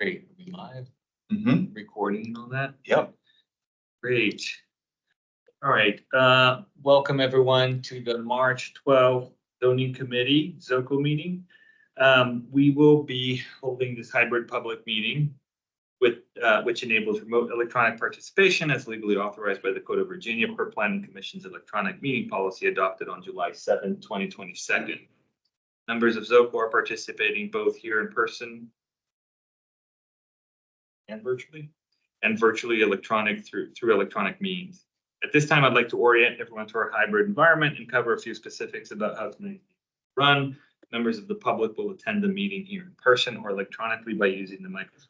Great. Are we live? Mm-hmm. Recording and all that? Yep. Great. All right. Welcome everyone to the March 12th Zoning Committee ZOCO meeting. We will be holding this hybrid public meeting with which enables remote electronic participation as legally authorized by the Code of Virginia per Planning Commission's electronic meeting policy adopted on July 7, 2022. Members of ZOCO are participating both here in person and virtually electronic through electronic means. At this time, I'd like to orient everyone to our hybrid environment and cover a few specifics about how to make it run. Members of the public will attend the meeting here in person or electronically by using the microphone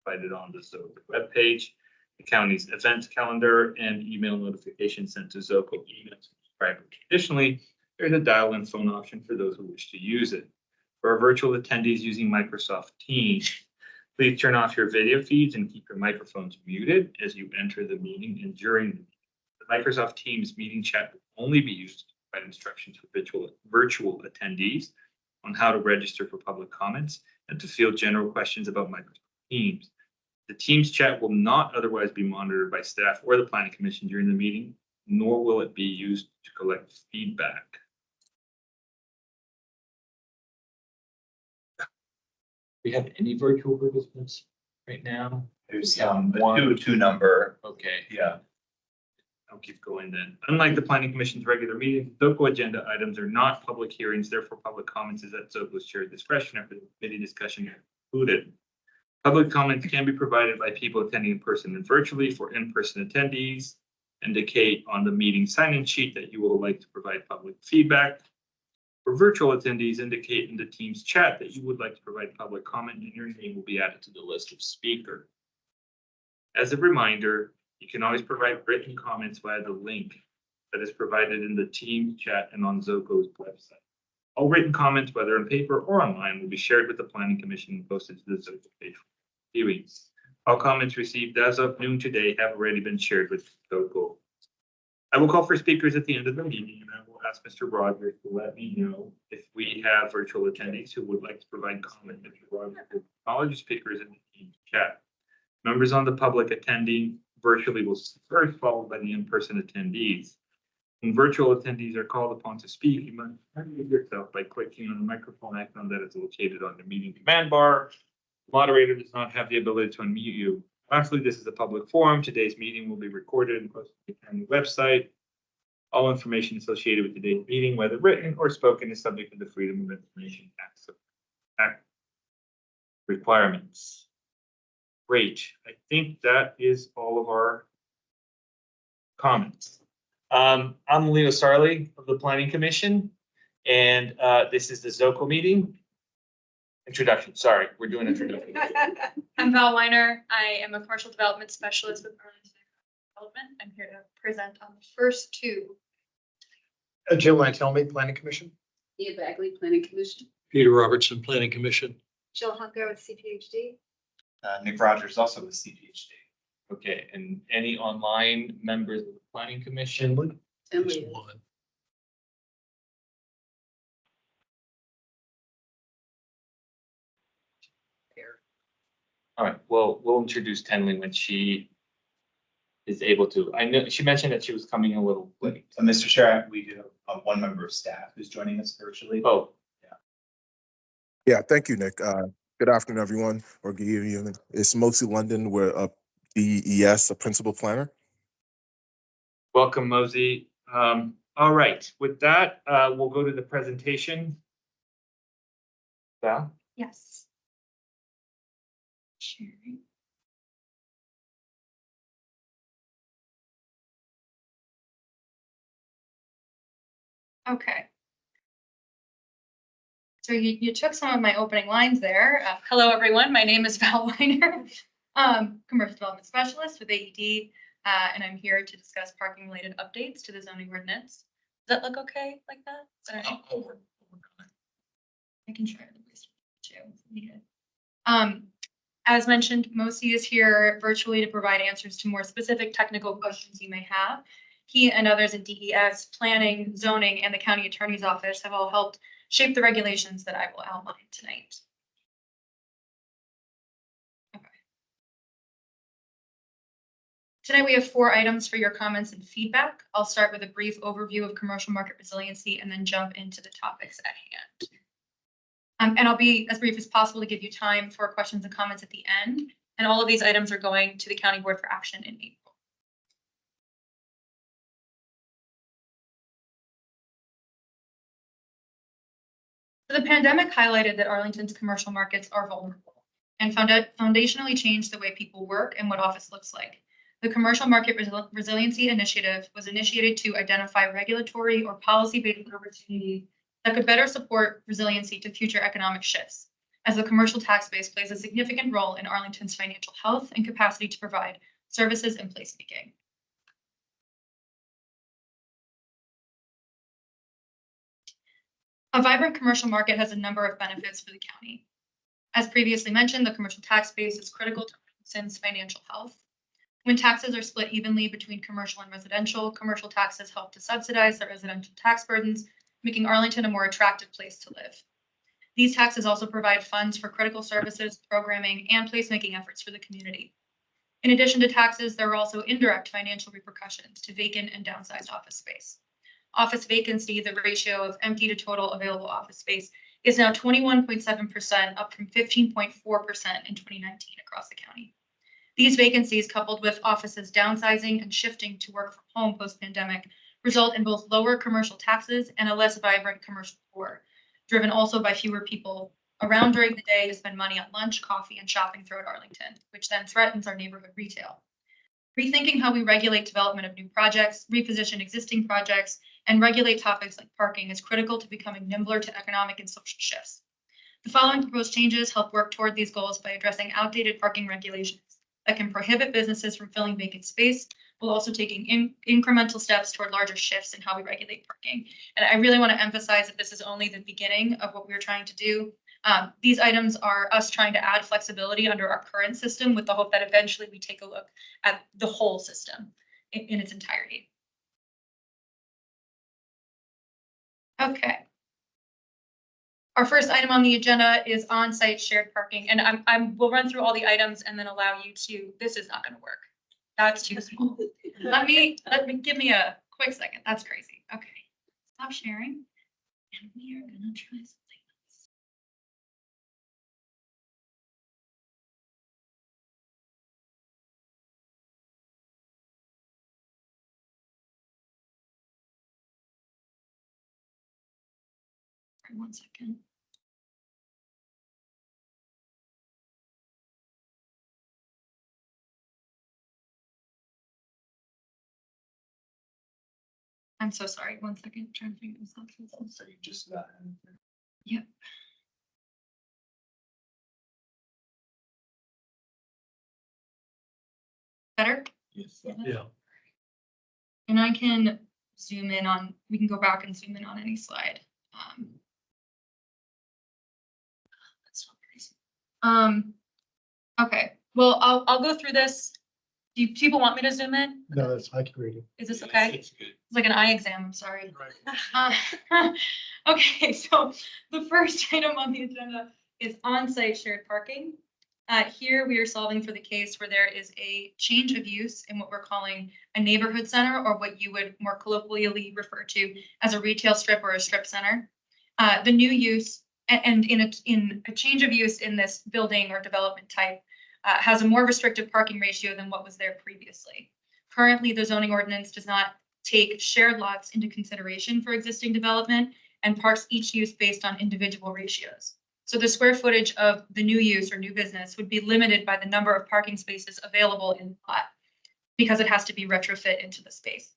provided on the ZOCO webpage, the county's events calendar, and email notifications sent to ZOCO email subscribers. Additionally, there's a dial-in phone option for those who wish to use it. For our virtual attendees using Microsoft Teams, please turn off your video feeds and keep your microphones muted as you enter the meeting and during the meeting. The Microsoft Teams meeting chat will only be used to provide instructions for virtual attendees on how to register for public comments and to field general questions about Microsoft Teams. The Teams chat will not otherwise be monitored by staff or the Planning Commission during the meeting, nor will it be used to collect feedback. We have any virtual participants right now? There's one. two number. Okay, Yeah. I'll keep going then. Unlike the Planning Commission's regular meetings, ZOCO agenda items are not public hearings, therefore public comments is at ZOCO's shared discretion after the committee discussion is concluded. Public comments can be provided by people attending in person and virtually. For in-person attendees, indicate on the meeting sign-in sheet that you would like to provide public feedback. For virtual attendees, indicate in the Teams chat that you would like to provide public comment and your name will be added to the list of speakers. As a reminder, you can always provide written comments via the link that is provided in the Teams chat and on ZOCO's website. All written comments, whether on paper or online, will be shared with the Planning Commission and posted to the ZOCO page for viewing. All comments received as of noon today have already been shared with ZOCO. I will call for speakers at the end of the meeting, and I will ask Mr. Rogers to let me know if we have virtual attendees who would like to provide comment. Mr. Rogers will acknowledge speakers in the Teams chat. Members on the public attending virtually will first, followed by the in-person attendees. When virtual attendees are called upon to speak, you must unmute yourself by clicking on the microphone icon that is located on the meeting command bar. The moderator does not have the ability to unmute you. Lastly, this is a public forum. Today's meeting will be recorded and posted to the county website. All information associated with today's meeting, whether written or spoken, is subject to the Freedom of Information Act requirements. Great. I think that is all of our comments. I'm Leo Sarley of the Planning Commission, and this is the ZOCO meeting. Introduction. Sorry, we're doing introduction. I'm Val Weiner. I am a commercial development specialist with Arlington Development. I'm here to present on the first two. Jill Lantelme, Planning Commission. Ian Bagley, Planning Commission. Peter Robertson, Planning Commission. Jill Hunker with CPHD. Nick Rogers, also with CPHD. Okay, and any online members of the Planning Commission? There's Emily. one. All right, well, we'll introduce Tenley when she is able to. I know she mentioned that she was coming a little late. Mr. Chair, we do have one member of staff who's joining us virtually. Oh, Yeah, thank you, Nick. Good afternoon, everyone, or good evening. It's Mosi London. We're a DES, a principal planner. welcome, Mosey. All right, with that, we'll go to the presentation. Val? Yes. Sharing. Okay. So you took some of my opening lines there. Hello, everyone. My name is Val Weiner, commercial development specialist with AED, and I'm here to discuss parking-related updates to the zoning ordinance. Does that look okay like that? Is that all right? I can share the voice too if needed. As mentioned, Mosi is here virtually to provide answers to more specific technical questions you may have. He and others in DES, planning, zoning, and the county attorney's office have all helped shape the regulations that I will outline tonight. Tonight, we have 4 items for your comments and feedback. I'll start with a brief overview of commercial market resiliency and then jump into the topics at hand. And I'll be as brief as possible to give you time for questions and comments at the end. And all of these items are going to the County Board for action in April. So the pandemic highlighted that Arlington's commercial markets are vulnerable and foundationally changed the way people work and what office looks like. The Commercial Market Resiliency Initiative was initiated to identify regulatory or policy-based opportunities that could better support resiliency to future economic shifts, as the commercial tax base plays a significant role in Arlington's financial health and capacity to provide services and placemaking. A vibrant commercial market has a number of benefits for the county. As previously mentioned, the commercial tax base is critical to Arlington's financial health. When taxes are split evenly between commercial and residential, commercial taxes help to subsidize the residential tax burdens, making Arlington a more attractive place to live. These taxes also provide funds for critical services, programming, and placemaking efforts for the community. In addition to taxes, there are also indirect financial repercussions to vacant and downsized office space. Office vacancy, the ratio of empty to total available office space, is now 21.7%, up from 15.4% in 2019 across the county. These vacancies, coupled with offices downsizing and shifting to work from home post-pandemic, result in both lower commercial taxes and a less vibrant commercial core, driven also by fewer people around during the day to spend money on lunch, coffee, and shopping throughout Arlington, which then threatens our neighborhood retail. Rethinking how we regulate development of new projects, reposition existing projects, and regulate topics like parking is critical to becoming nimbler to economic and social shifts. The following proposed changes help work toward these goals by addressing outdated parking regulations that can prohibit businesses from filling vacant space, while also taking incremental steps toward larger shifts in how we regulate parking. And I really want to emphasize that this is only the beginning of what we're trying to do. These items are us trying to add flexibility under our current system with the hope that eventually we take a look at the whole system in its entirety. Okay. Our first item on the agenda is on-site shared parking, and we'll run through all the items and then allow you to. This is not going to work. That's too small. Give me a quick second. That's crazy. Okay, stop sharing, and we are going to try something else. One second. I'm so sorry. One second. I'm trying to figure this out. So you just, Yep. Better? yes. Yeah. And I can zoom in on, we can go back and zoom in on any slide. That's not crazy. Okay, well, I'll go through this. Do people want me to zoom in? No, that's, I can read it. Is this okay? It's good. It's like an eye exam, I'm sorry. Okay, so the first item on the agenda is on-site shared parking. Here we are solving for the case where there is a change of use in what we're calling a neighborhood center, or what you would more colloquially refer to as a retail strip or a strip center. The new use and in a change of use in this building or development type has a more restrictive parking ratio than what was there previously. Currently, the zoning ordinance does not take shared lots into consideration for existing development and parks each use based on individual ratios. So the square footage of the new use or new business would be limited by the number of parking spaces available in the lot, because it has to be retrofit into the space.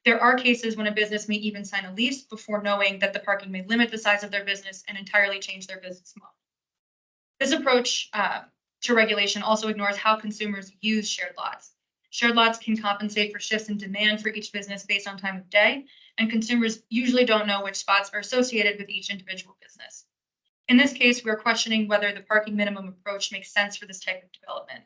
There are cases when a business may even sign a lease before knowing that the parking may limit the size of their business and entirely change their business model. This approach to regulation also ignores how consumers use shared lots. Shared lots can compensate for shifts in demand for each business based on time of day, and consumers usually don't know which spots are associated with each individual business. In this case, we're questioning whether the parking minimum approach makes sense for this type of development.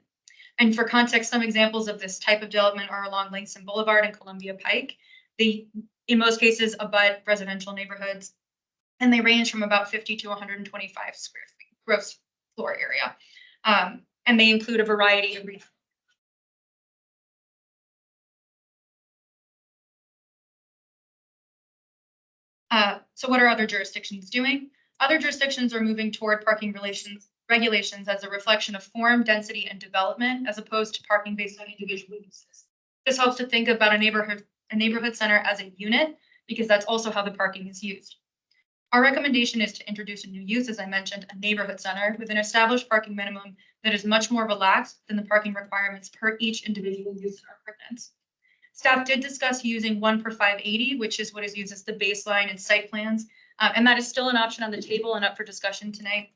And for context, some examples of this type of development are along Langston Boulevard and Columbia Pike. They, in most cases, abut residential neighborhoods, and they range from about 50 to 125 square feet gross floor area. And they include a variety of So what are other jurisdictions doing? Other jurisdictions are moving toward parking regulations as a reflection of form, density, and development, as opposed to parking based on individual uses. This helps to think about a neighborhood center as a unit, because that's also how the parking is used. Our recommendation is to introduce a new use, as I mentioned, a neighborhood center with an established parking minimum that is much more relaxed than the parking requirements per each individual use in our ordinance. Staff did discuss using 1 per 580, which is what is used as the baseline in site plans. And that is still an option on the table and up for discussion tonight.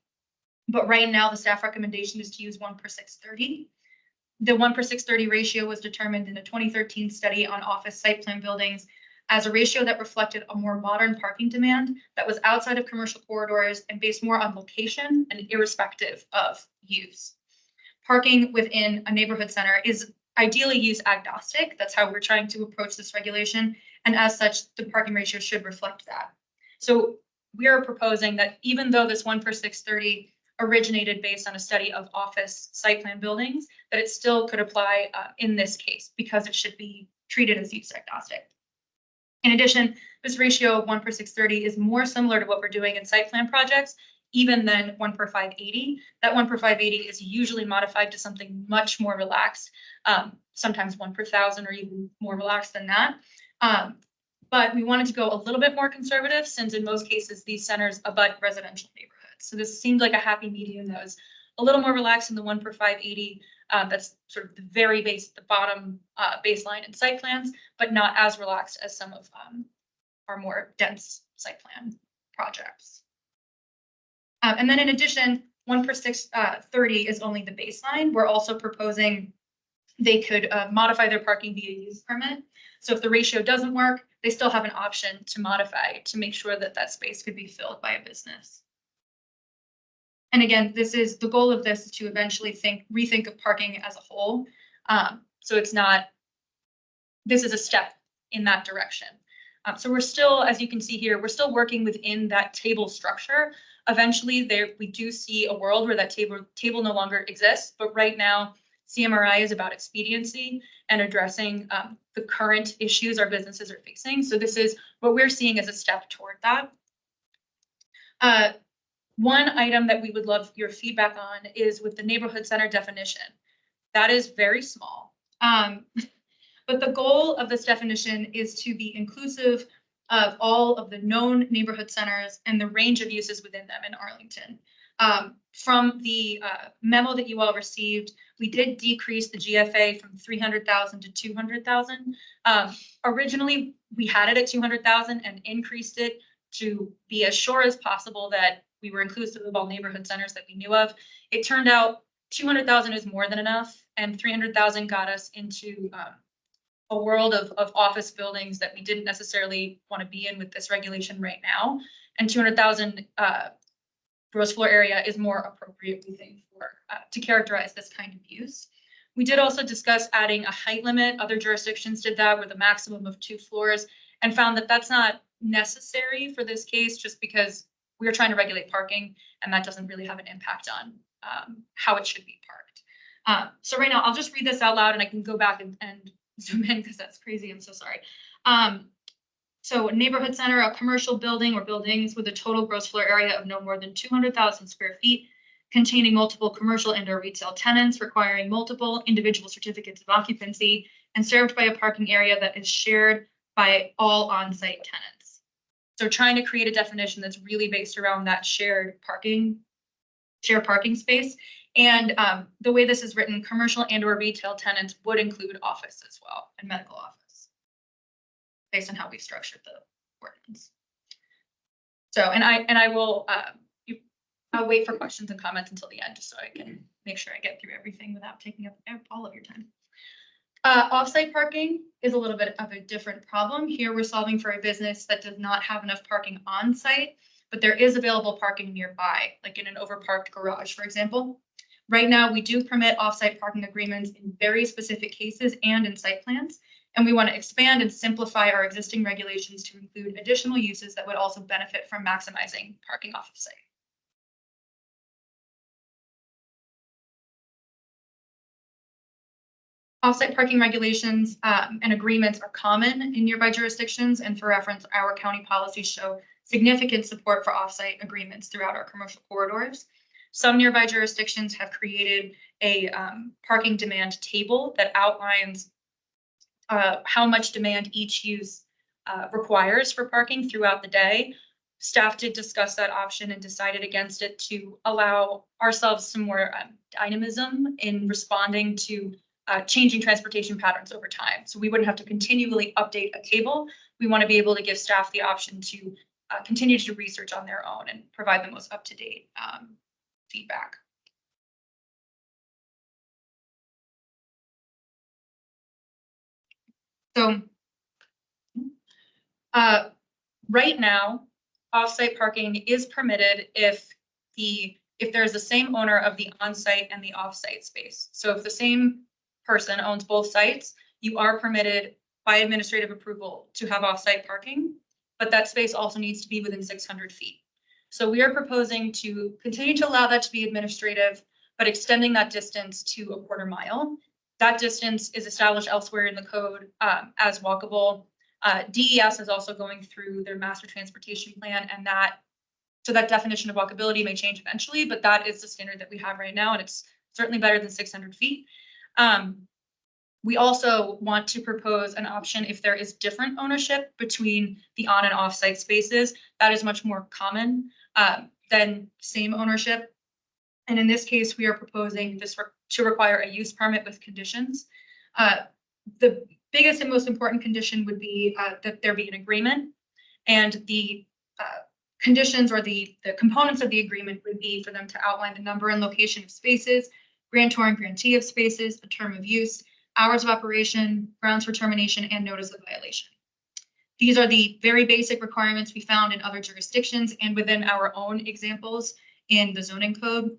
But right now, the staff recommendation is to use 1 per 630. The 1 per 630 ratio was determined in a 2013 study on office site plan buildings as a ratio that reflected a more modern parking demand that was outside of commercial corridors and based more on location and irrespective of use. Parking within a neighborhood center is ideally use agnostic. That's how we're trying to approach this regulation. And as such, the parking ratio should reflect that. So we are proposing that even though this 1 per 630 originated based on a study of office site plan buildings, that it still could apply in this case because it should be treated as use agnostic. In addition, this ratio of 1 per 630 is more similar to what we're doing in site plan projects, even than 1 per 580. That 1 per 580 is usually modified to something much more relaxed, sometimes 1 per 1,000 or even more relaxed than that. But we wanted to go a little bit more conservative since in most cases, these centers abut residential neighborhoods. So this seemed like a happy medium that was a little more relaxed than the 1 per 580. That's sort of the very the bottom baseline in site plans, but not as relaxed as some of our more dense site plan projects. And then in addition, 1 per 630 is only the baseline. We're also proposing they could modify their parking via use permit. So if the ratio doesn't work, they still have an option to modify to make sure that that space could be filled by a business. And again, the goal of this is to eventually rethink of parking as a whole. So it's not, this is a step in that direction. So we're still, as you can see here, we're still working within that table structure. Eventually we do see a world where that table no longer exists, but right now CMRI is about expediency and addressing the current issues our businesses are facing. So this is what we're seeing as a step toward that. One item that we would love your feedback on is with the neighborhood center definition. That is very small. But the goal of this definition is to be inclusive of all of the known neighborhood centers and the range of uses within them in Arlington. From the memo that you all received, we did decrease the GFA from 300,000 to 200,000. Originally, we had it at 200,000 and increased it to be as sure as possible that we were inclusive of all neighborhood centers that we knew of. It turned out 200,000 is more than enough, and 300,000 got us into a world of office buildings that we didn't necessarily want to be in with this regulation right now. And 200,000 gross floor area is more appropriate, we think, for to characterize this kind of use. We did also discuss adding a height limit. Other jurisdictions did that with a maximum of 2 floors and found that that's not necessary for this case, just because we are trying to regulate parking and that doesn't really have an impact on how it should be parked. So right now I'll just read this out loud and I can go back and zoom in because that's crazy. I'm so sorry. So a neighborhood center, a commercial building or buildings with a total gross floor area of no more than 200,000 square feet, containing multiple commercial and/or retail tenants, requiring multiple individual certificates of occupancy, and served by a parking area that is shared by all on-site tenants. So trying to create a definition that's really based around that shared parking space. And the way this is written, commercial and/or retail tenants would include office as well and medical office, based on how we've structured the ordinance. So, and I will, I'll wait for questions and comments until the end, just so I can make sure I get through everything without taking up all of your time. Offsite parking is a little bit of a different problem. Here we're solving for a business that does not have enough parking on site, but there is available parking nearby, like in an overparked garage, for example. Right now, we do permit offsite parking agreements in very specific cases and in site plans, and we want to expand and simplify our existing regulations to include additional uses that would also benefit from maximizing parking off of site. Off-site parking regulations and agreements are common in nearby jurisdictions, and for reference, our county policies show significant support for off-site agreements throughout our commercial corridors. Some nearby jurisdictions have created a parking demand table that outlines how much demand each use requires for parking throughout the day. Staff did discuss that option and decided against it to allow ourselves some more dynamism in responding to changing transportation patterns over time. So we wouldn't have to continually update a table. We want to be able to give staff the option to continue to do research on their own and provide the most up-to-date feedback. So right now, off-site parking is permitted if there's the same owner of the on-site and the off-site space. So if the same person owns both sites, you are permitted by administrative approval to have off-site parking, but that space also needs to be within 600 feet. So we are proposing to continue to allow that to be administrative, but extending that distance to a quarter mile. That distance is established elsewhere in the code as walkable. DES is also going through their master transportation plan, and that definition of walkability may change eventually, but that is the standard that we have right now, and it's certainly better than 600 feet. We also want to propose an option if there is different ownership between the on and off site spaces. That is much more common than same ownership. And in this case, we are proposing this to require a use permit with conditions. The biggest and most important condition would be that there be an agreement, and the conditions or the components of the agreement would be for them to outline the number and location of spaces, grantor and grantee of spaces, the term of use, hours of operation, grounds for termination, and notice of violation. These are the very basic requirements we found in other jurisdictions and within our own examples in the zoning code.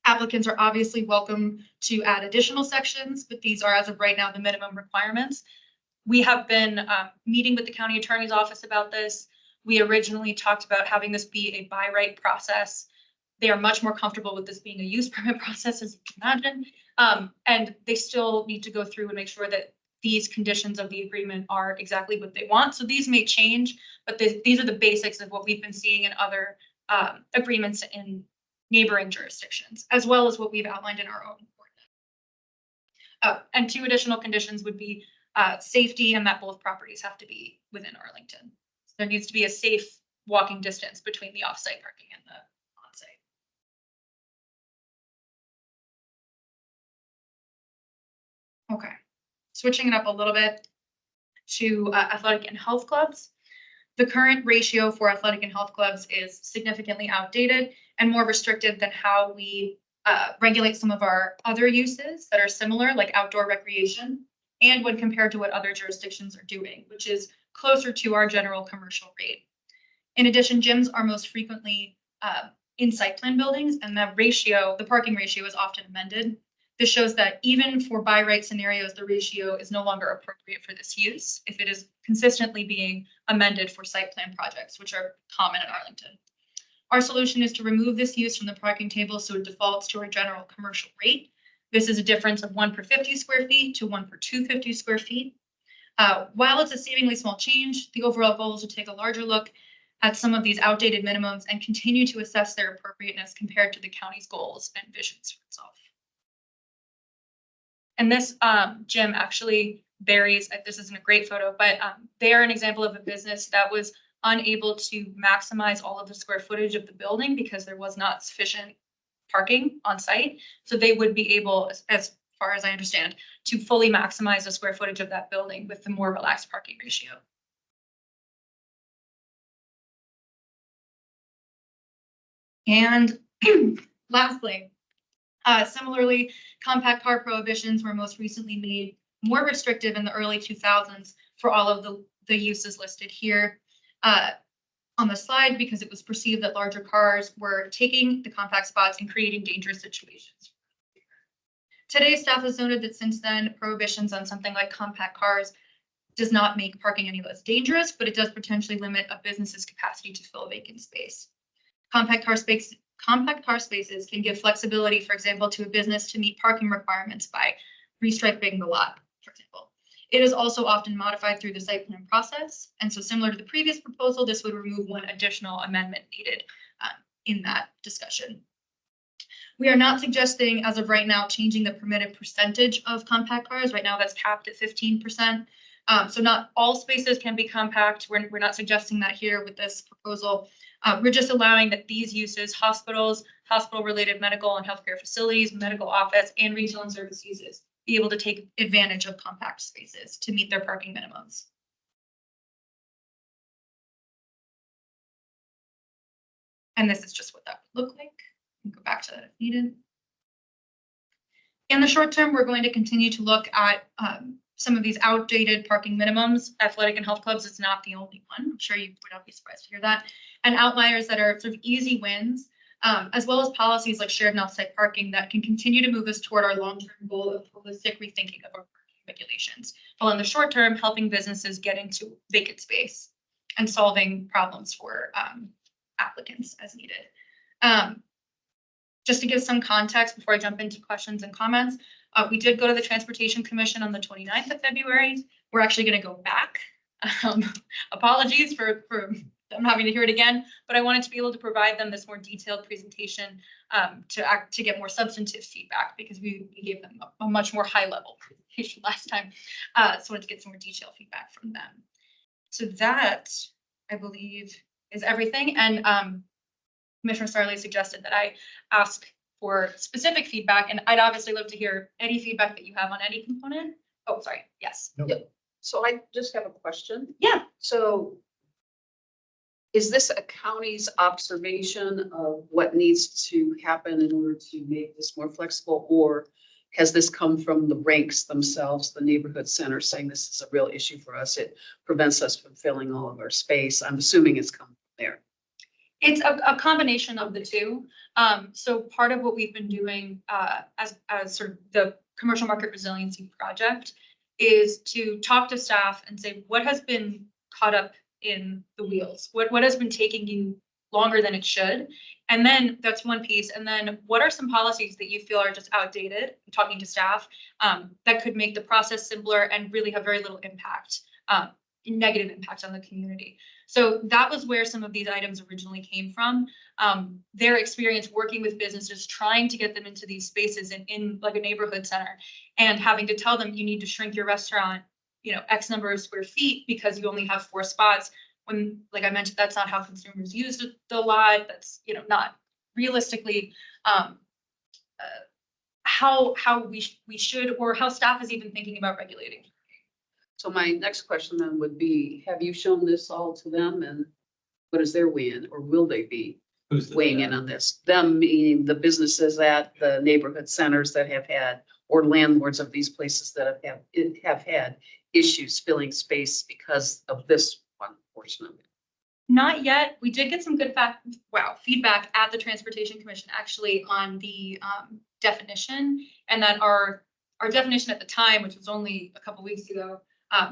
Applicants are obviously welcome to add additional sections, but these are, as of right now, the minimum requirements. We have been meeting with the county attorney's office about this. We originally talked about having this be a by right process. They are much more comfortable with this being a use permit process, as you can imagine. And they still need to go through and make sure that these conditions of the agreement are exactly what they want. So these may change, but these are the basics of what we've been seeing in other agreements in neighboring jurisdictions, as well as what we've outlined in our own ordinance. And two additional conditions would be safety, and that both properties have to be within Arlington. So there needs to be a safe walking distance between the off-site parking and the on-site. Okay, switching it up a little bit to athletic and health clubs. The current ratio for athletic and health clubs is significantly outdated and more restrictive than how we regulate some of our other uses that are similar, like outdoor recreation, and when compared to what other jurisdictions are doing, which is closer to our general commercial rate. In addition, gyms are most frequently in site plan buildings, and the parking ratio is often amended. This shows that even for by right scenarios, the ratio is no longer appropriate for this use if it is consistently being amended for site plan projects, which are common in Arlington. Our solution is to remove this use from the parking table so it defaults to our general commercial rate. This is a difference of 1 per 50 square feet to 1 per 250 square feet. While it's a seemingly small change, the overall goal is to take a larger look at some of these outdated minimums and continue to assess their appropriateness compared to the county's goals and visions for itself. And this gym actually varies. This isn't a great photo, but they are an example of a business that was unable to maximize all of the square footage of the building because there was not sufficient parking on site. So they would be able, as far as I understand, to fully maximize the square footage of that building with the more relaxed parking ratio. And lastly, similarly, compact car prohibitions were most recently made more restrictive in the early 2000s for all of the uses listed here on the slide, because it was perceived that larger cars were taking the compact spots and creating dangerous situations. Today, staff has noted that since then, prohibitions on something like compact cars does not make parking any less dangerous, but it does potentially limit a business's capacity to fill vacant space. Compact car spaces can give flexibility, for example, to a business to meet parking requirements by restriping the lot, for example. It is also often modified through the site plan process. And so similar to the previous proposal, this would remove one additional amendment needed in that discussion. We are not suggesting, as of right now, changing the permitted percentage of compact cars. Right now, that's capped at 15%. So not all spaces can be compact. We're not suggesting that here with this proposal. We're just allowing that these uses, hospitals, hospital-related medical and healthcare facilities, medical office, and retail and service uses, be able to take advantage of compact spaces to meet their parking minimums. And this is just what that would look like. We'll go back to that if needed. In the short term, we're going to continue to look at some of these outdated parking minimums. Athletic and health clubs is not the only one. I'm sure you would not be surprised to hear that. And outliers that are sort of easy wins, as well as policies like shared and off-site parking that can continue to move us toward our long-term goal of holistic rethinking of our parking regulations. While in the short term, helping businesses get into vacant space and solving problems for applicants as needed. Just to give some context before I jump into questions and comments, we did go to the Transportation Commission on the 29th of February. We're actually going to go back. Apologies for them having to hear it again, but I wanted to be able to provide them this more detailed presentation to get more substantive feedback because we gave them a much more high-level presentation last time. So I wanted to get some more detailed feedback from them. So that, I believe, is everything. And Commissioner Sarley suggested that I ask for specific feedback, and I'd obviously love to hear any feedback that you have on any component. Oh, sorry. Yes. Nope. So I just have a question. Yeah. So is this a county's observation of what needs to happen in order to make this more flexible? Or has this come from the ranks themselves, the neighborhood center, saying this is a real issue for us? It prevents us from filling all of our space. I'm assuming it's come from there. It's a combination of the two. So part of what we've been doing as sort of the commercial market resiliency project is to talk to staff and say, what has been caught up in the wheels? What has been taking you longer than it should? And then that's one piece. And then what are some policies that you feel are just outdated, talking to staff, that could make the process simpler and really have very little impact, negative impact on the community. So that was where some of these items originally came from. Their experience working with businesses, trying to get them into these spaces in like a neighborhood center and having to tell them you need to shrink your restaurant, X number of square feet because you only have 4 spots. When, like I mentioned, that's not how consumers use the lot. That's, not realistically how we should, or how staff is even thinking about regulating. So my next question then would be, have you shown this all to them, and what is their weigh in, or will they be weighing in on this? Them meaning the businesses at the neighborhood centers that have had, or landlords of these places that have had issues filling space because of this one portion of it. Not yet. We did get some good feedback at the Transportation Commission actually on the definition, and that our definition at the time, which was only a couple weeks ago,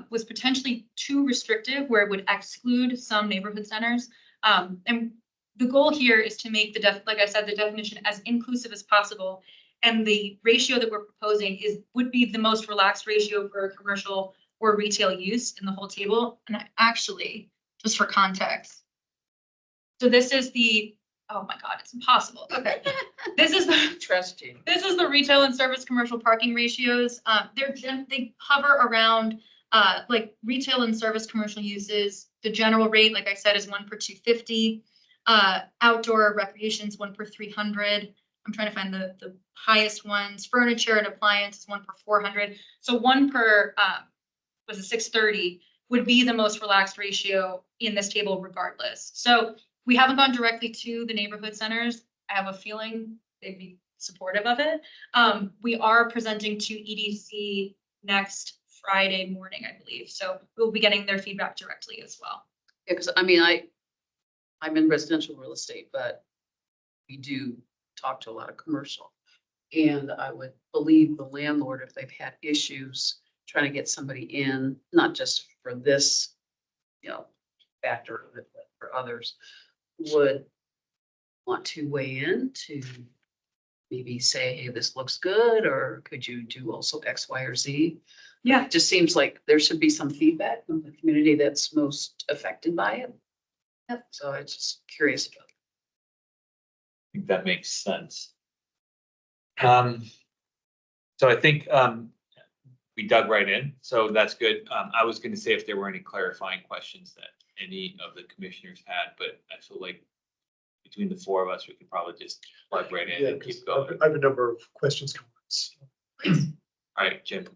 was potentially too restrictive, where it would exclude some neighborhood centers. And the goal here is to make like I said, the definition as inclusive as possible. And the ratio that we're proposing would be the most relaxed ratio for commercial or retail use in the whole table. And I actually, just for context, so this is oh my God, it's impossible. Okay, this is the retail and service commercial parking ratios. They hover around like retail and service commercial uses. The general rate, like I said, is 1 per 250. Outdoor recreation is 1 per 300. I'm trying to find the highest ones. Furniture and appliance is 1 per 400. So 1 per was a 630 would be the most relaxed ratio in this table regardless. So we haven't gone directly to the neighborhood centers. I have a feeling they'd be supportive of it. We are presenting to EDC next Friday morning, I believe. So we'll be getting their feedback directly as well. Yeah, because I mean, I'm in residential real estate, but we do talk to a lot of commercial. And I would believe the landlord, if they've had issues trying to get somebody in, not just for this, factor of it, but for others, would want to weigh in to, maybe say, hey, this looks good, or could you do also X, Y, or Z? Yeah. It just seems like there should be some feedback from the community that's most affected by it. Yep. So I'm just curious about. I think that makes sense. So I think, we dug right in, so that's good. I was gonna say if there were any clarifying questions that any of the commissioners had, but I feel like between the four of us, we could probably just plug right in Yeah, and 'cause keep going. I have a number of questions, comments. All right, Jim.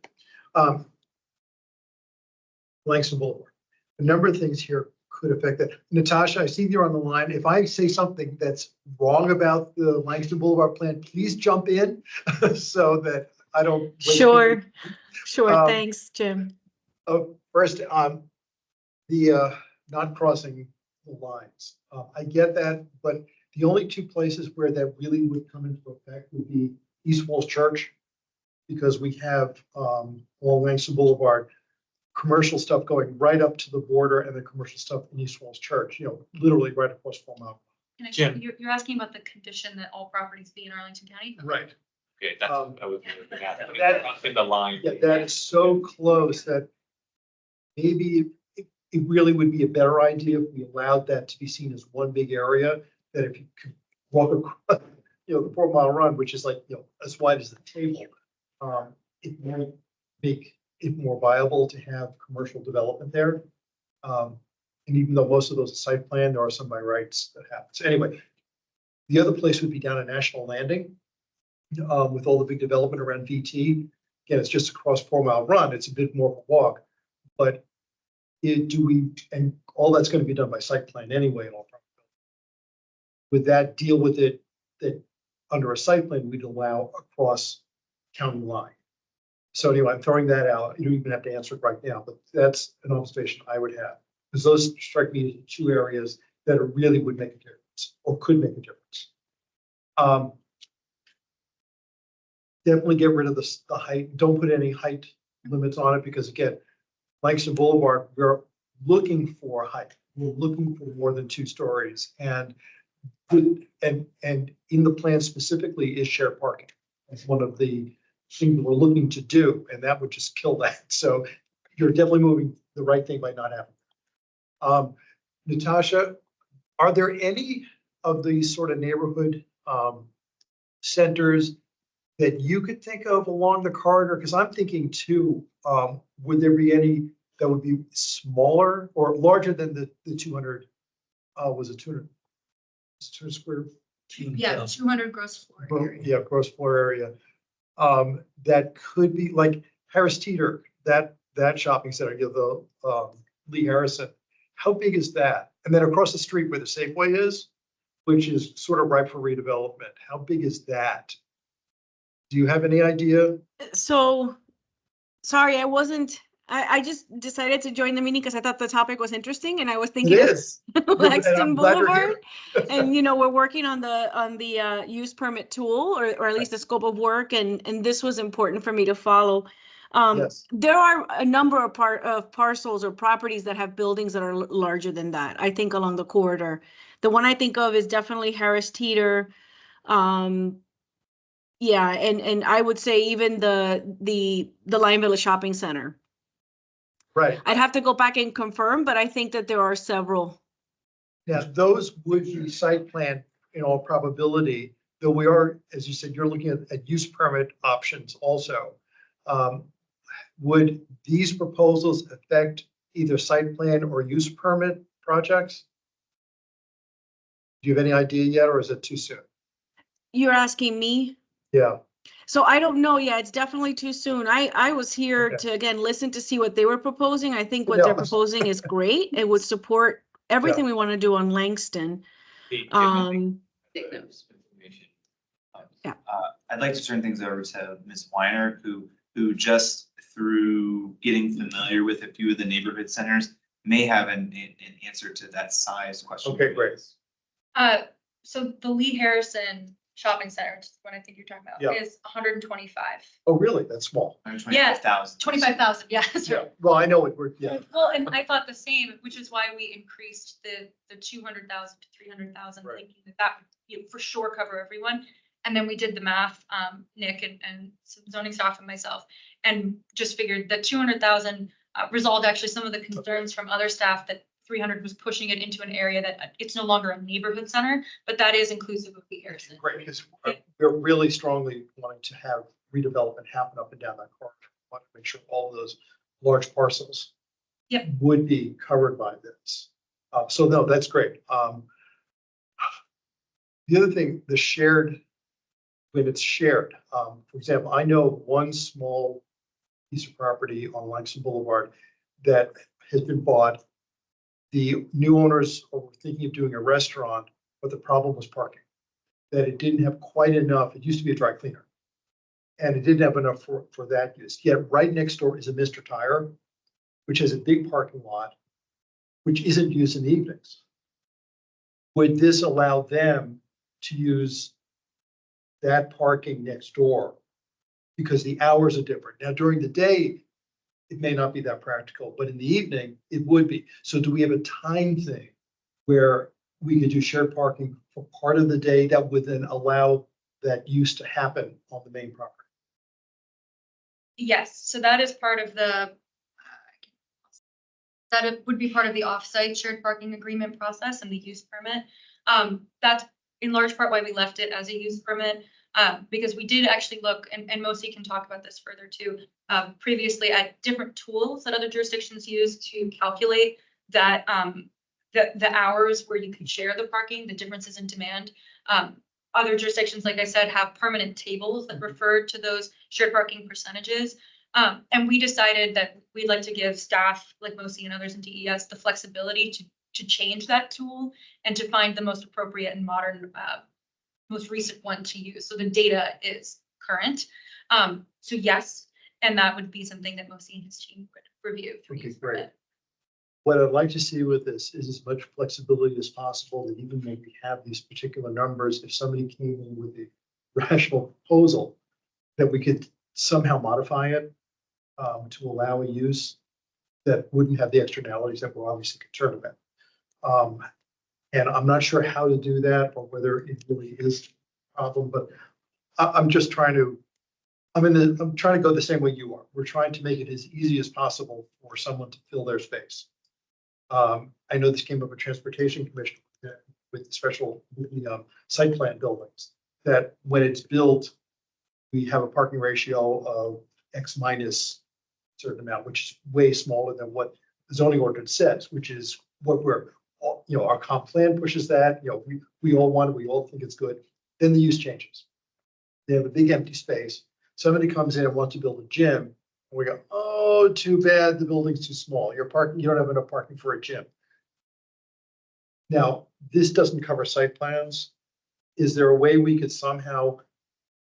Langston Boulevard. A number of things here could affect that. Natasha, I see you're on the line. If I say something that's wrong about the Langston Boulevard plan, please jump in so that I don't. Sure, sure. Um, Thanks, Jim. First, the not crossing the lines. I get that, but the only two places where that really would come into effect would be East Walls Church, because we have along Langston Boulevard, commercial stuff going right up to the border, and the commercial stuff in East Walls Church, literally right across from out. Jim. You're asking about the condition that all properties be in Arlington County? Right. Okay, that's, Um, I was gonna ask, that- crossing the line. Yeah, that is so close that maybe it really would be a better idea if we allowed that to be seen as one big area, that if you could walk across, the 4 Mile Run, which is like, as wide as the table, it might make it more viable to have commercial development there. And even though most of those are site plan, there are some by rights that happen. So anyway, the other place would be down at National Landing, with all the big development around VT. Again, it's just across 4 Mile Run. It's a bit more of a walk, but and all that's going to be done by site plan anyway. Would that deal with it that under a site plan, we'd allow across county line? So anyway, I'm throwing that out. You don't even have to answer it right now, but that's an observation I would have. Because those strike me as two areas that really would make a difference or could make a difference. Definitely get rid of the height. Don't put any height limits on it, because again, Langston Boulevard, we're looking for height. We're looking for more than 2 stories, and in the plan specifically is shared parking. That's one of the things that we're looking to do, and that would just kill that. So you're definitely moving the right thing by not having. Natasha, are there any of these sort of neighborhood centers that you could think of along the corridor? Because I'm thinking too, would there be any that would be smaller or larger than the 200? Was it 200? 200 square? Yeah, 200 gross floor area. Yeah, gross floor area. That could be like Harris Teeter, that shopping center, the Lee Harrison. How big is that? And then across the street where the Safeway is, which is sort of ripe for redevelopment. How big is that? Do you have any idea? So, sorry, I just decided to join the meeting because I thought the topic was interesting and I was It thinking of is. And I'm Lexington glad you're Boulevard. here. And, we're working on the use permit tool or at least the scope of work. And this was important for me to follow. Yes. There are a number of parcels or properties that have buildings that are larger than that, I think, along the corridor. The one I think of is definitely Harris Teeter. Yeah, and I would say even the Lion Village Shopping Center. Right. I'd have to go back and confirm, but I think that there are several. Now, those would be site plan in all probability, though we are, as you said, you're looking at use permit options also. Would these proposals affect either site plan or use permit projects? Do you have any idea yet, or is it too soon? You're asking me? Yeah, So I don't know. Yeah, it's definitely too soon. I was here Okay. to, again, listen to see what they were proposing. I think what they're Yeah. proposing is great. It would support everything we want to do on Langston. Hey, Jim, I think Take notes. information. I'd like to turn things over to Ms. Weiner, who just through getting familiar with a few of the neighborhood centers may have an answer to that size question. Okay, great. So the Lee Harrison Shopping Center, which is what I think you're talking about, Yeah. is 125. Oh, really? That's small. 125,000. 25,000, yeah, that's Yeah, right. well, I know it, we're, yeah, Well, and I thought the same, which is why we increased the 200,000 to 300,000, Right. thinking that would, for sure cover everyone. And then we did the math, Nick and some zoning staff and myself, and just figured that 200,000 resolved actually some of the concerns from other staff that 300 was pushing it into an area that it's no longer a neighborhood center, but that is inclusive of the Harrison. Great, because we're really strongly wanting to have redevelopment happen up and down that corridor. We want to make sure all of those large parcels would be covered by this. So no, that's great. The other thing, the shared, when it's shared, for example, I know one small piece of property on Langston Boulevard that has been bought. The new owners were thinking of doing a restaurant, but the problem was parking. That it didn't have quite enough. It used to be a dry cleaner. And it didn't have enough for that use. Yet right next door is a Mr. Tire, which has a big parking lot, which isn't used in the evenings. Would this allow them to use that parking next door? Because the hours are different. Now, during the day, it may not be that practical, but in the evening, it would be. So do we have a time thing where we could do shared parking for part of the day that would then allow that use to happen on the main property? Yes, so that is part of the, that it would be part of the offsite shared parking agreement process and the use permit. That's in large part why we left it as a use permit, because we did actually look, and Mosi can talk about this further too, previously at different tools that other jurisdictions use to calculate that the hours where you can share the parking, the differences in demand. Other jurisdictions, like I said, have permanent tables that refer to those shared parking percentages. And we decided that we'd like to give staff like Mosi and others in DES the flexibility to change that tool and to find the most appropriate and modern, most recent one to use. So the data is current. So yes, and that would be something that Mosi and his team would review. Okay, great. What I'd like to see with this is as much flexibility as possible, that even when we have these particular numbers, if somebody came in with a rational proposal, that we could somehow modify it to allow a use that wouldn't have the externalities that we're obviously concerned about. And I'm not sure how to do that or whether it really is a problem, but I'm just trying to, I'm trying to go the same way you are. We're trying to make it as easy as possible for someone to fill their space. I know this came up with Transportation Commission with special site plan buildings, that when it's built, we have a parking ratio of X minus a certain amount, which is way smaller than what the zoning ordinance says, which is what we're, our comp plan pushes that, we all want it, we all think it's good. Then the use changes. They have a big empty space. Somebody comes in and wants to build a gym, and we go, oh, too bad, the building's too small. You're parking, you don't have enough parking for a gym. Now, this doesn't cover site plans. Is there a way we could somehow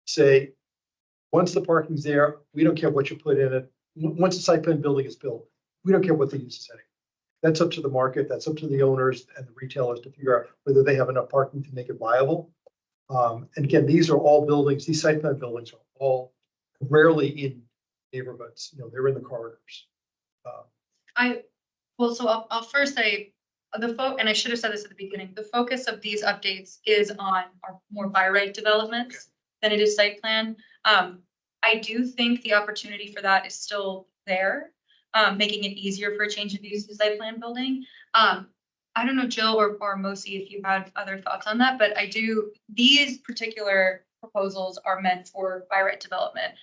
say, once the parking's there, we don't care what you put in it. Once the site plan building is built, we don't care what the use is anymore. That's up to the market. That's up to the owners and the retailers to figure out whether they have enough parking to make it viable. And again, these are all buildings, these site plan buildings are all rarely in neighborhoods, they're in the corridors. So I'll first say and I should have said this at the beginning, the focus of these updates is on our more by right developments than it is site plan. I do think the opportunity for that is still there, making it easier for a change of use in site plan building. I don't know, Jill or Mosi, if you had other thoughts on that, but these particular proposals are meant for by right development.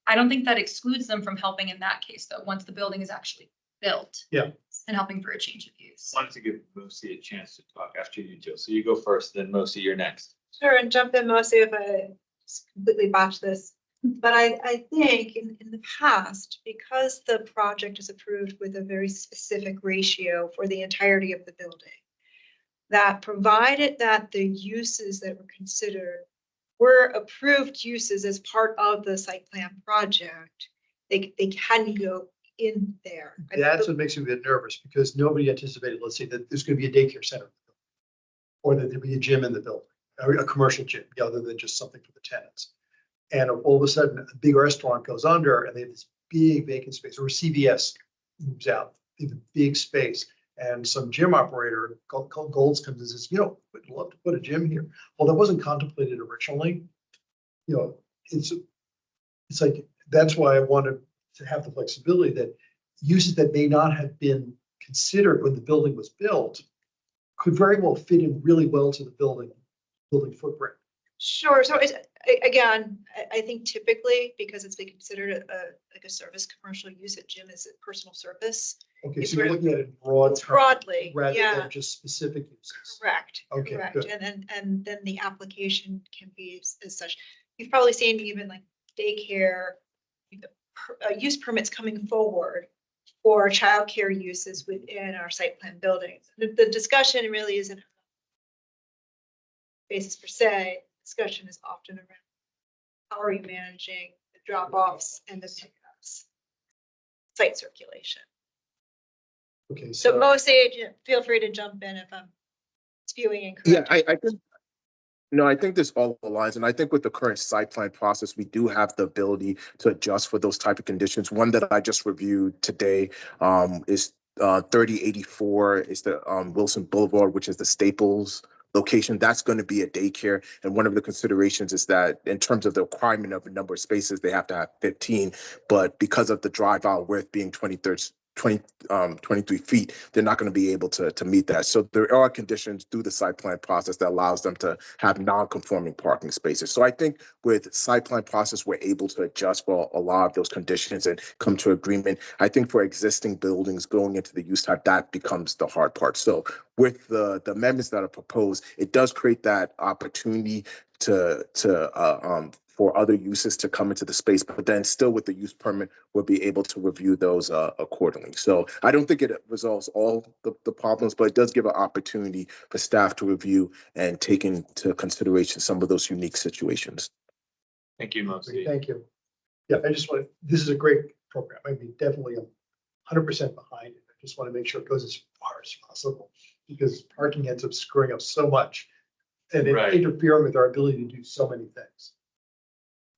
I don't think that excludes them from helping in that case, though, once the building is actually built. Yeah. And helping for a change of use. Wanted to give Mosi a chance to talk after you, Jill. So you go first, then Mosi, you're next. Sure, and jump in, Mosi, if I completely botch this. But I think in the past, because the project is approved with a very specific ratio for the entirety of the building, that provided that the uses that were considered were approved uses as part of the site plan project, they can go in there. That's what makes me a bit nervous, because nobody anticipated, let's say, that there's going to be a daycare center or that there'd be a gym in the building, or a commercial gym, other than just something for the tenants. And all of a sudden, a big restaurant goes under and they have this big vacant space, or CVS moves out, they have a big space. And some gym operator, Golds, comes and says, we'd love to put a gym here. Well, that wasn't contemplated originally. you know, it's like, that's why I wanted to have the flexibility that uses that may not have been considered when the building was built could very well fit in really well to the building footprint. Sure, so again, I think typically, because it's been considered like a service commercial use at gym is a personal service. Okay, It's so you're sort of- looking at it broad. It's broadly, Rather yeah. than just specific uses. Correct, Okay, correct. good. And then the application can be as such. You've probably seen even like daycare, use permits coming forward for childcare uses within our site plan buildings. The discussion really isn't basis per se. Discussion is often around how are you managing the drop-offs and the pickups, site circulation. Okay, So so, most agent, feel free to jump in if I'm spewing Yeah, incorrect. I think, no, I think this all aligns, and I think with the current site plan process, we do have the ability to adjust for those type of conditions. One that I just reviewed today is 3084 is the Wilson Boulevard, which is the Staples location. That's going to be a daycare, and one of the considerations is that in terms of the requirement of the number of spaces, they have to have 15, but because of the drive aisle width being 23 feet, they're not going to be able to meet that. So there are conditions through the site plan process that allows them to have non-conforming parking spaces. So I think with site plan process, we're able to adjust for a lot of those conditions and come to agreement. I think for existing buildings going into the use type, that becomes the hard part. So with the amendments that are proposed, it does create that opportunity for other uses to come into the space, but then still with the use permit, we'll be able to review those accordingly. So I don't think it resolves all the problems, but it does give an opportunity for staff to review and take into consideration some of those unique situations. Thank you, Mosley. thank you. Yeah, this is a great program. I mean, definitely I'm 100% behind it. I just want to make sure it goes as far as possible because parking ends up screwing up so much and Right. interfering with our ability to do so many things.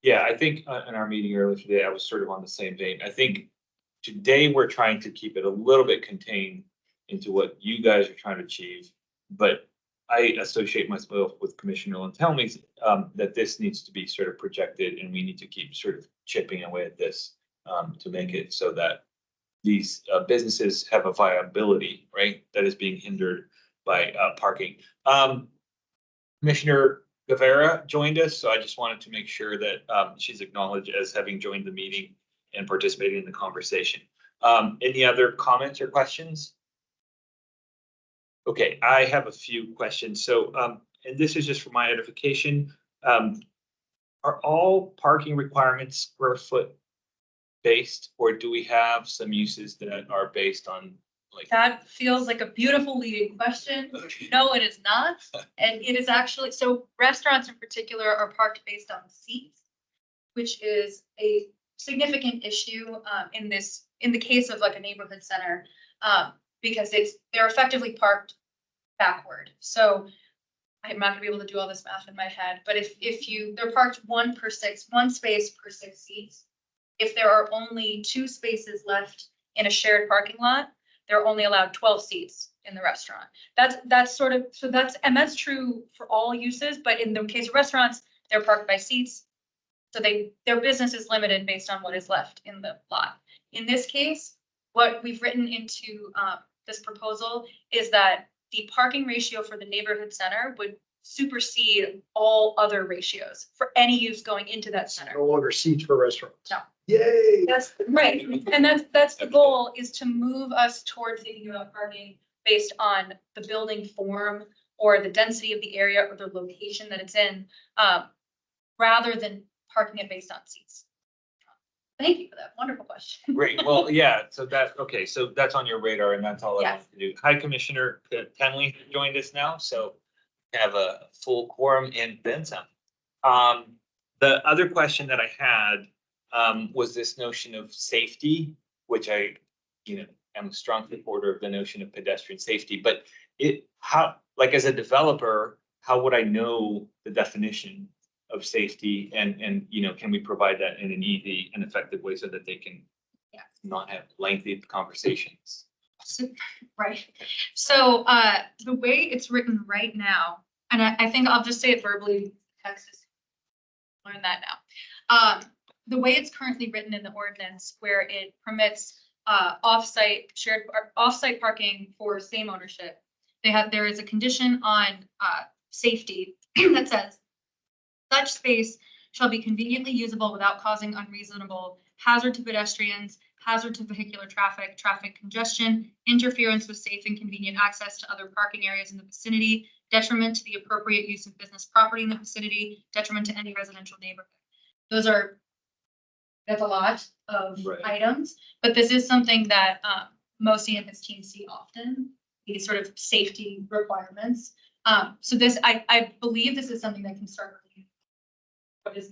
Yeah, I think in our meeting earlier today, I was sort of on the same vein. I think today we're trying to keep it a little bit contained into what you guys are trying to achieve. But I associate myself with Commissioner Lantelmi's that this needs to be sort of projected and we need to keep sort of chipping away at this to make it so that these businesses have a viability, right, that is being hindered by parking. Commissioner Guevara joined us, so I just wanted to make sure that she's acknowledged as having joined the meeting and participating in the conversation. Any other comments or questions? Okay, I have a few questions. So, and this is just for my edification. Are all parking requirements square foot based, or do we have some uses that are based on like? That feels like a beautiful leading question. No, it is not. And it is actually, so restaurants in particular are parked based on seats, which is a significant issue in the case of like a neighborhood center, because they're effectively parked backward. So I'm not gonna be able to do all this math in my head, but if they're parked one space per 6 seats. If there are only 2 spaces left in a shared parking lot, they're only allowed 12 seats in the restaurant. That's sort of, so that's true for all uses, but in the case of restaurants, they're parked by seats. So their business is limited based on what is left in the lot. In this case, what we've written into this proposal is that the parking ratio for the neighborhood center would supersede all other ratios for any use going into that center. No longer seats for restaurants. No. Yay. That's right. And that's the goal, is to move us towards thinking about parking based on the building form or the density of the area or the location that it's in, rather than parking it based on seats. Thank you for that wonderful question. Great, well, yeah, so that's on your radar and that's all I Yes. wanted to do. Hi, Commissioner Tenley joined us now, so have a full quorum and then some. The other question that I had was this notion of safety, which I, am a strong supporter of the notion of pedestrian safety, but like as a developer, how would I know the definition of safety and, can we provide that in an easy and effective way so that they can not have lengthy conversations? Right. So the way it's written right now, and I think I'll just say it verbally, text is learn that now. The way it's currently written in the ordinance, where it permits off-site parking for same ownership, there is a condition on safety that says such space shall be conveniently usable without causing unreasonable hazard to pedestrians, hazard to vehicular traffic, traffic congestion, interference with safe and convenient access to other parking areas in the vicinity, detriment to the appropriate use of business property in the vicinity, detriment to any residential neighborhood. That's a lot of Right. items, but this is something that Mosi and his team see often, these sort of safety requirements. So this, I believe this is something that can start.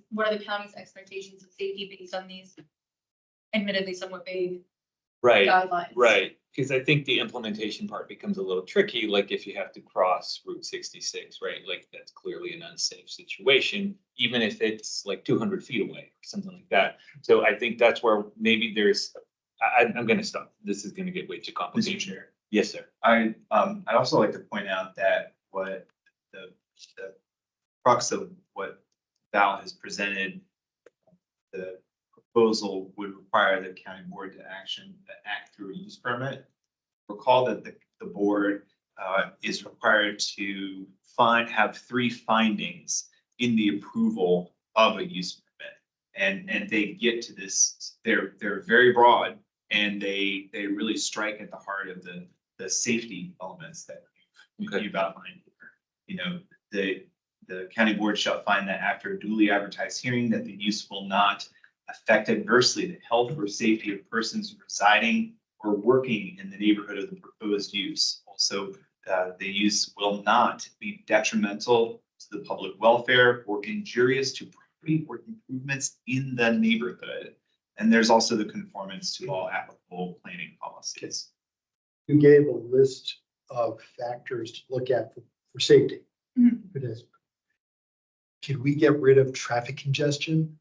What are the county's expectations of safety based on these admittedly somewhat vague Right, guidelines? right. Because I think the implementation part becomes a little tricky, like if you have to cross Route 66, right? Like that's clearly an unsafe situation, even if it's like 200 feet away or something like that. So I think that's where maybe I'm gonna stop. This is gonna get way too Mr. complicated. Chair, Yes, sir. I'd also like to point out that what the crux of what Val has presented, the proposal would require the county board to act through a use permit. Recall that the board is required to have 3 findings in the approval of a use permit. And they get to this, they're very broad, and they really strike at the heart of the safety elements that you've outlined here. You know, the county board shall find that after a duly advertised hearing that the use will not affect adversely the health or safety of persons residing or working in the neighborhood of the proposed use. Also, the use will not be detrimental to the public welfare or injurious to property or improvements in the neighborhood. And there's also the conformance to all applicable planning policies. You gave a list of factors to look at for safety. Mhm. Can we get rid of traffic congestion?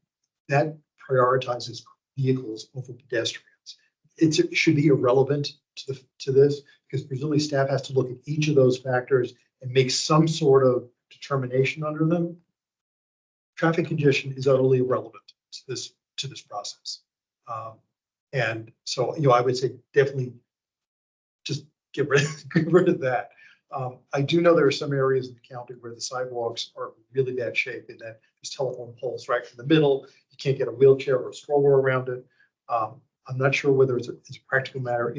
That prioritizes vehicles over pedestrians. It should be irrelevant to this, because presumably staff has to look at each of those factors and make some sort of determination under them. Traffic congestion is utterly irrelevant to this process. And so, I would say definitely just get rid of that. I do know there are some areas in the county where the sidewalks are in really bad shape, and that there's telephone poles right in the middle. You can't get a wheelchair or a stroller around it. I'm not sure whether it's a practical matter.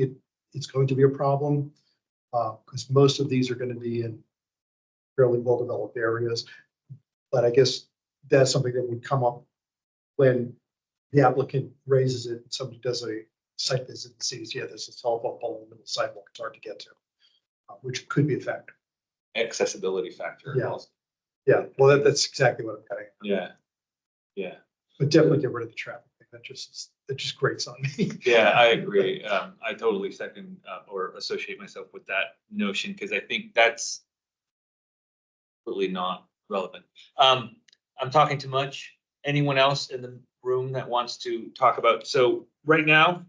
It's going to be a problem because most of these are going to be in fairly well-developed areas. But I guess that's something that would come up when the applicant raises it. Somebody does a site visit and sees, yeah, there's a telephone pole in the middle of the sidewalk. It's hard to get to. Which could be a factor. Accessibility factor. Yeah. Also. Yeah, well, that's exactly what I'm cutting. Yeah. Yeah. But definitely get rid of the traffic thing. That just grates on me. Yeah, I agree. I totally second or associate myself with that notion because I think that's really not relevant. I'm talking too much. Anyone else in the room that wants to talk about? So right now,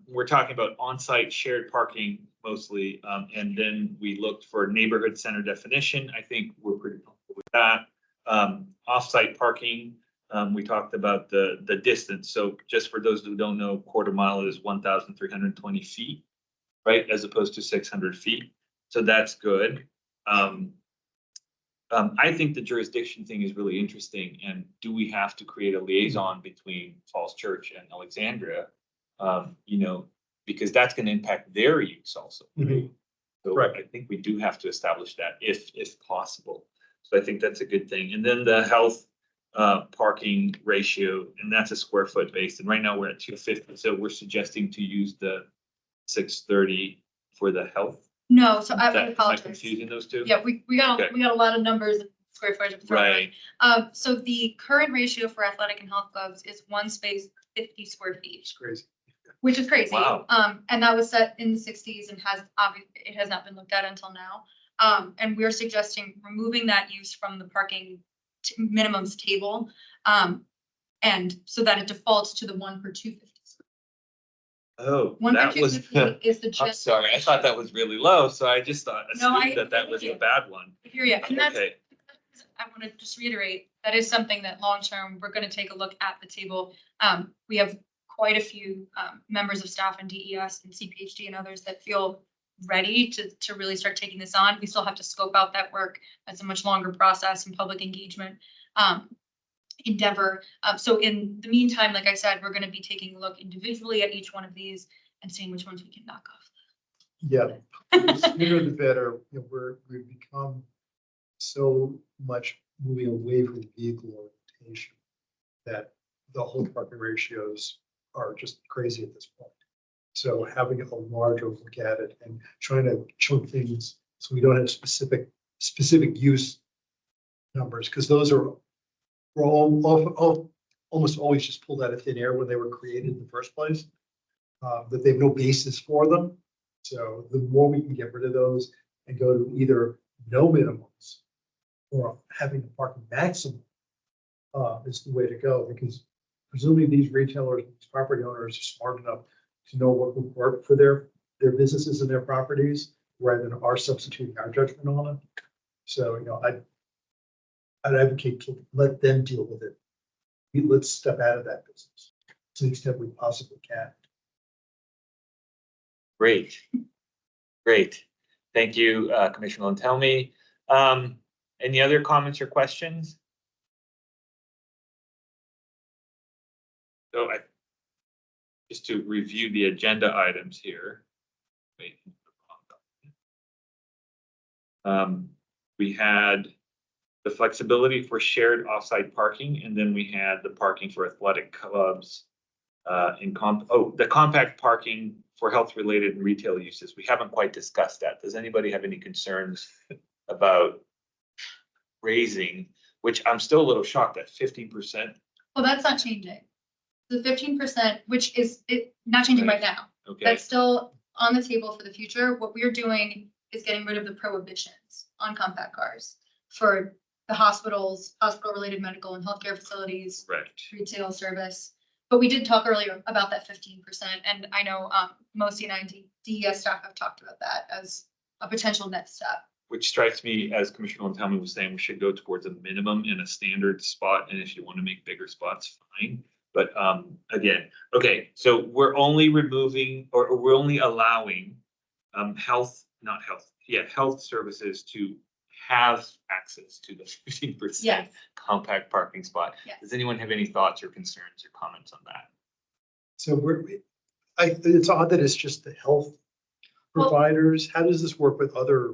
we're talking about on-site shared parking mostly, and then we looked for neighborhood center definition. I think we're pretty comfortable with that. Off-site parking, we talked about the distance. So just for those who don't know, quarter mile is 1,320 feet, right? As opposed to 600 feet. So that's good. I think the jurisdiction thing is really interesting. And do we have to create a liaison between Falls Church and Alexandria? Because that's going to impact their use also. Mhm. So Right. I think we do have to establish that if possible. So I think that's a good thing. And then the health parking ratio, and that's a square foot based. And right now we're at 250. So we're suggesting to use the 630 for the health. No, so I Am I apologize. confusing those two? Yeah, we got Okay. a lot of numbers and square footage. to throw around. Right. So the current ratio for athletic and health clubs is 1 space, 50 square feet, It's crazy. which is crazy. Wow. And that was set in the 60s and it has not been looked at until now. And we're suggesting removing that use from the parking minimums table. And so that it defaults to the 1 per 250. Oh, 1 per that was, 250 is the. I'm just sorry, I thought that was really low. So I just thought, No, assumed that was yeah. a bad one. Here, yeah, and that's, Okay. I want to just reiterate, that is something that long-term, we're going to take a look at the table. We have quite a few members of staff in DES and CPHD and others that feel ready to really start taking this on. We still have to scope out that work. That's a much longer process and public engagement endeavor. So in the meantime, like I said, we're going to be taking a look individually at each one of these and seeing which ones we can knock off. Yeah, the sooner the better. You know, we've become so much moving away from vehicle orientation that the whole parking ratios are just crazy at this point. So having a larger look at it and trying to chunk things so we don't have specific use numbers, because those are we're almost always just pulled out of thin air when they were created in the first place. That they have no basis for them. So the more we can get rid of those and go to either no minimums or having the parking maximum is the way to go, because presumably these retailers, these property owners are smart enough to know what would work for their businesses and their properties rather than our substituting our judgment on it. So, you know, I'd advocate to let them deal with it. Let's step out of that business to the extent we possibly can. Great. Great. Thank you, Commissioner Lantelmi. Any other comments or questions? So just to review the agenda items here. Wait. We had the flexibility for shared offsite parking, and then we had the parking for athletic clubs the compact parking for health-related and retail uses. We haven't quite discussed that. Does anybody have any concerns about raising, which I'm still a little shocked at 15%? Well, that's not changing. The 15%, which is not changing right now. Okay, That's still on the table for the future. What we're doing is getting rid of the prohibitions on compact cars for the hospitals, hospital-related medical and healthcare facilities, right. retail service. But we did talk earlier about that 15%, and I know Mosi and I, DES staff have talked about that as a potential next step. Which strikes me, as Commissioner Lantelmi was saying, we should go towards a minimum in a standard spot, and if you want to make bigger spots, fine. But again, okay, so we're only removing, or we're only allowing health services to have access to the 15% Yes. compact parking spot. Yes. Does anyone have any thoughts or concerns or comments on that? So it's odd that it's just the health providers. How does this work with other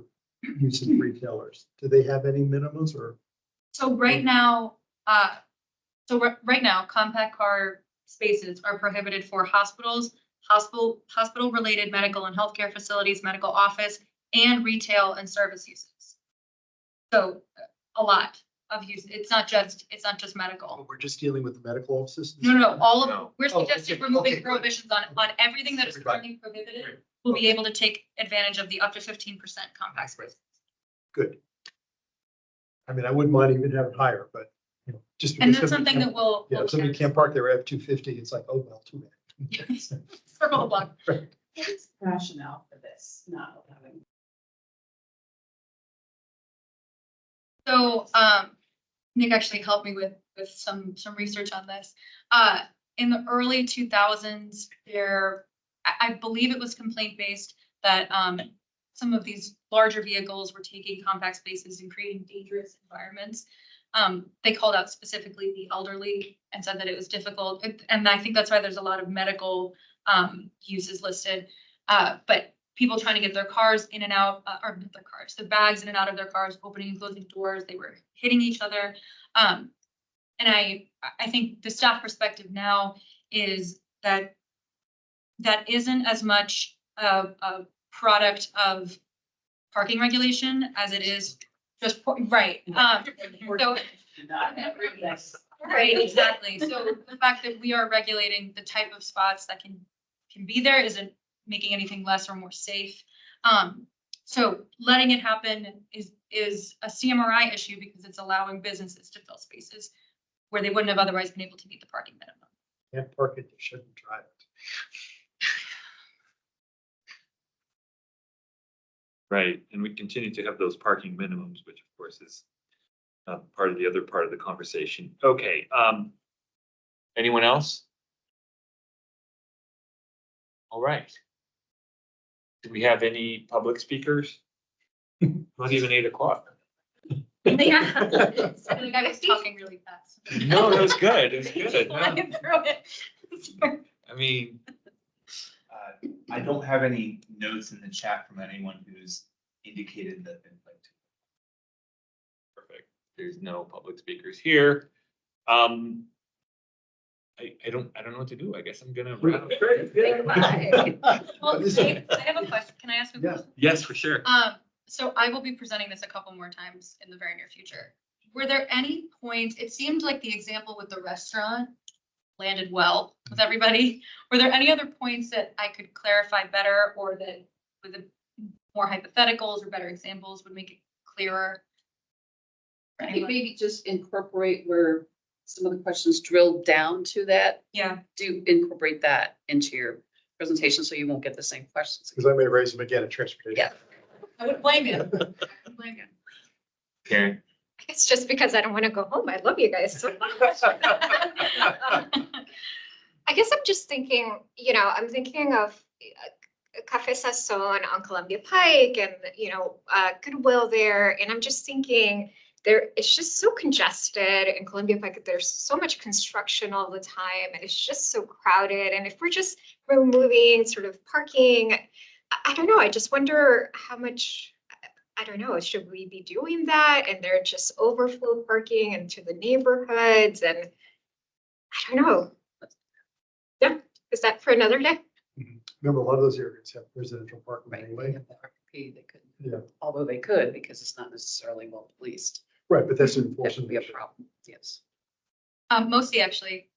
uses retailers? Do they have any minimums or? So right now, right now, compact car spaces are prohibited for hospitals, hospital-related medical and healthcare facilities, medical office, and retail and service uses. So a lot of use. It's not just medical. We're just dealing with the medical offices? No. All of No. we're Oh, suggesting okay, removing okay, good. prohibitions on everything that is currently prohibited. We'll be able to take advantage of the up to 15% compact space. Good. I mean, I wouldn't mind even having higher, but you know, just. And because that's somebody something can't- that we'll. Yeah, if somebody can't park their F-250, it's like, oh, well, too bad. Yes. Circle the block. What's the rationale for this, not allowing? So Nick actually helped me with some research on this. In the early 2000s, I believe it was complaint based that some of these larger vehicles were taking compact spaces and creating dangerous environments. They called out specifically the elderly and said that it was difficult. And I think that's why there's a lot of medical uses listed. But people trying to get their cars in and out, or not their cars, the bags in and out of their cars, opening and closing doors, they were hitting each other. And I think the staff perspective now is that isn't as much a product of parking regulation as it is just, right. So, right, exactly. So the fact that we are regulating the type of spots that can be there isn't making anything less or more safe. So letting it happen is a CMRI issue because it's allowing businesses to fill spaces where they wouldn't have otherwise been able to meet the parking minimum. Can't park it, you shouldn't drive it. Right, and we continue to have those parking minimums, which of course is part of the other part of the conversation. Okay, anyone else? All right. Do we have any public speakers? Not even 8 o'clock. Yeah. I was talking really fast. No, that was good. It was good. Flying through it. Sorry. I mean, I don't have any notes in the chat from anyone who's indicated that they'd like to. perfect. There's no public speakers here. I don't know what to do. I guess I'm gonna wrap. Well, Dave, I have a question. Can I ask a Yeah. question? Yes, for sure. So I will be presenting this a couple more times in the very near future. Were there any points, it seemed like the example with the restaurant landed well with everybody. Were there any other points that I could clarify better, or that with the more hypotheticals or better examples would make it clearer? for I think anyone? maybe just incorporate where some of the questions drill down to that. Yeah, Do incorporate that into your presentation so you won't get the same questions. Because I may raise them again at transportation. Yeah. I wouldn't blame you. I wouldn't blame you. Karen. It's just because I don't want to go home. I love you guys so much. I guess I'm just thinking, I'm thinking of Café Sasson on Columbia Pike and, Goodwill there. And I'm just thinking it's just so congested in Columbia Pike. There's so much construction all the time and it's just so crowded. And if we're just removing sort of parking, I don't know. I just wonder how much, I don't know, should we be doing that? And they're just overflow parking into the neighborhoods and I don't know. Yeah, is that for another day? Remember, a lot of those areas have residential parking Right. anyway. RPP, they could, Yeah, although they could, because it's not necessarily well policed. right, but that's an That enforcement would be a issue. problem, yes. Mostly actually.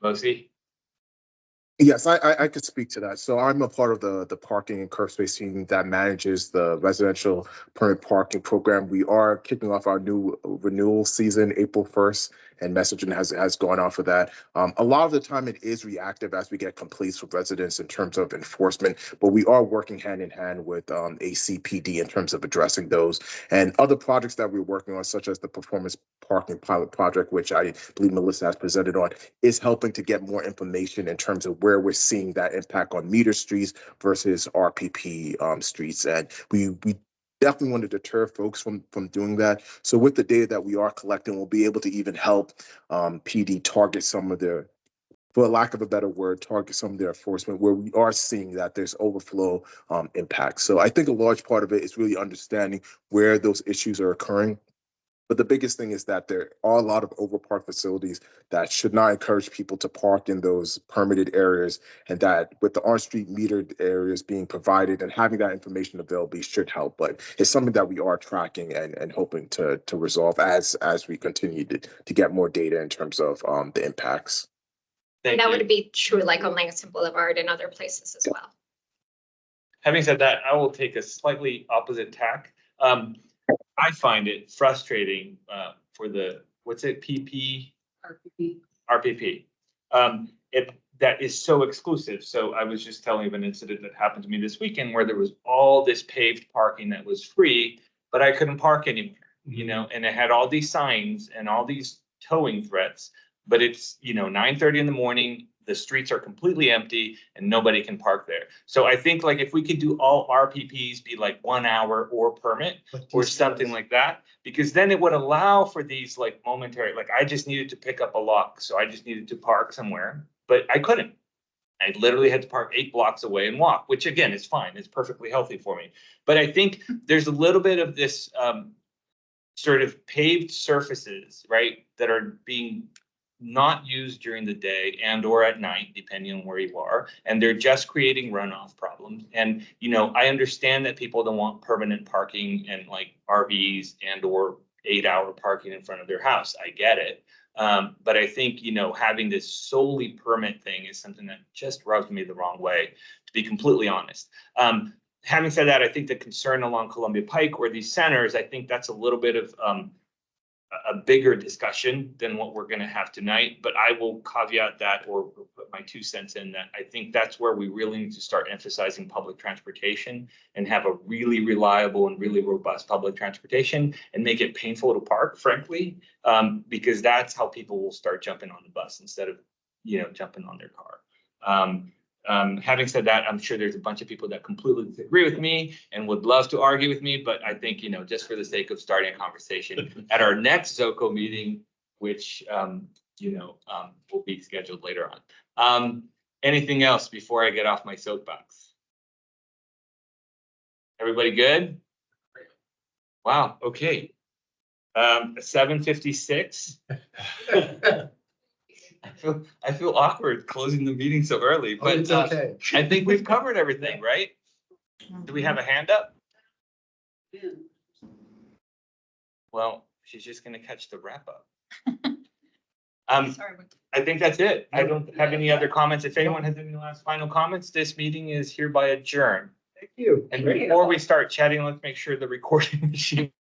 Mosi. Yes, I could speak to that. So I'm a part of the parking and curb space team that manages the residential permit parking program. We are kicking off our new renewal season April 1st, and messaging has gone out for that. A lot of the time it is reactive as we get complaints from residents in terms of enforcement, but we are working hand in hand with ACPD in terms of addressing those and other projects that we're working on, such as the performance parking pilot project, which I believe Melissa has presented on, is helping to get more information in terms of where we're seeing that impact on meter streets versus RPP streets. And we definitely want to deter folks from doing that. So with the data that we are collecting, we'll be able to even help PD target some of their, for lack of a better word, target some of their enforcement where we are seeing that there's overflow impacts. So I think a large part of it is really understanding where those issues are occurring. But the biggest thing is that there are a lot of overpark facilities that should not encourage people to park in those permitted areas, and that with the on-street metered areas being provided and having that information available should help. But it's something that we are tracking and hoping to resolve as we continue to get more data in terms of the impacts. Thank That you. would be true like on Langston Boulevard and other places as well. Having said that, I will take a slightly opposite tack. I find it frustrating for the, what's it, RPP. That is so exclusive. So I was just telling you of an incident that happened to me this weekend where there was all this paved parking that was free, but I couldn't park anywhere, and it had all these signs and all these towing threats, but it's, 9:30 in the morning, the streets are completely empty and nobody can park there. So I think like if we could do all RPPs be like 1 hour or permit or something like that, because then it would allow for these like momentary, like I just needed to pick up a lock. So I just needed to park somewhere, but I couldn't. I literally had to park 8 blocks away and walk, which again is fine. It's perfectly healthy for me. But I think there's a little bit of this sort of paved surfaces, right, that are being not used during the day and or at night, depending on where you are, and they're just creating runoff problems. And, I understand that people don't want permanent parking and like RVs and or 8-hour parking in front of their house. I get it. But I think, having this solely permit thing is something that just rubs me the wrong way, to be completely honest. Having said that, I think the concern along Columbia Pike or these centers, I think that's a little bit of a bigger discussion than what we're gonna have tonight, but I will caveat that or put my 2 cents in that I think that's where we really need to start emphasizing public transportation and have a really reliable and really robust public transportation and make it painful to park, frankly, because that's how people will start jumping on the bus instead of, jumping on their car. Having said that, I'm sure there's a bunch of people that completely disagree with me and would love to argue with me, but I think, just for the sake of starting a conversation at our next ZOCO meeting, which, will be scheduled later on. Anything else before I get off my soapbox? Everybody good? Wow, okay. 7:56. I feel awkward closing the meeting so early, Oh, but it's okay. I think we've covered everything, right? Do we have a hand up? Well, she's just gonna catch the wrap up. Sorry. I think that's it. I don't have any other comments. If anyone has any last final comments, this meeting is hereby adjourned. Thank you. And before we start chatting, let's make sure the recording machine